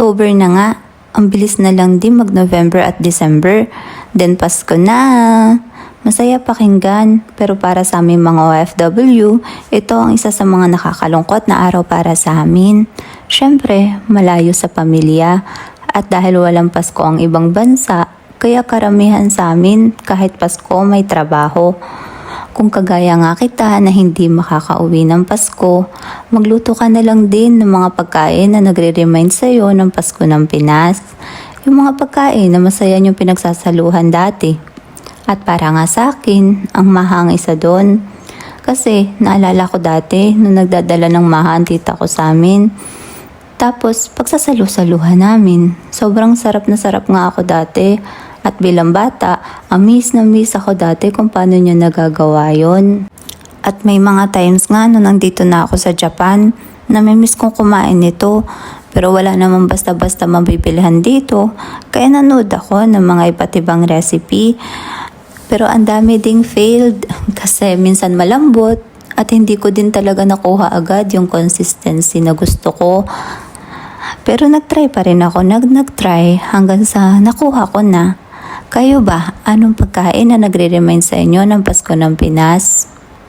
October na nga. Ang bilis na lang din mag-November at December. Then Pasko na. Masaya pakinggan, pero para sa aming mga OFW, ito ang isa sa mga nakakalungkot na araw para sa amin. Siyempre, malayo sa pamilya. At dahil walang Pasko ang ibang bansa, kaya karamihan sa amin kahit Pasko may trabaho. Kung kagaya nga kita na hindi makakauwi ng Pasko, magluto ka na lang din ng mga pagkain na nagre-remind sa'yo ng Pasko ng Pinas. Yung mga pagkain na masaya niyong pinagsasaluhan dati. At para nga sa akin, ang mahang isa doon. Kasi naalala ko dati nung nagdadala ng maha ang tita ko sa amin. Tapos pagsasalu-saluhan namin. Sobrang sarap na sarap nga ako dati. At bilang bata, amis na miss ako dati kung paano niya nagagawa yon. At may mga times nga nung nandito na ako sa Japan, namimiss kong kumain nito. Pero wala namang basta-basta mabibilhan dito. Kaya nanood ako ng mga iba't ibang recipe. Pero ang dami ding failed kasi minsan malambot at hindi ko din talaga nakuha agad yung consistency na gusto ko. Pero nagtry pa rin ako, nagtry hanggang sa nakuha ko na. Kayo ba, anong pagkain na nagre-remind sa inyo ng Pasko ng Pinas?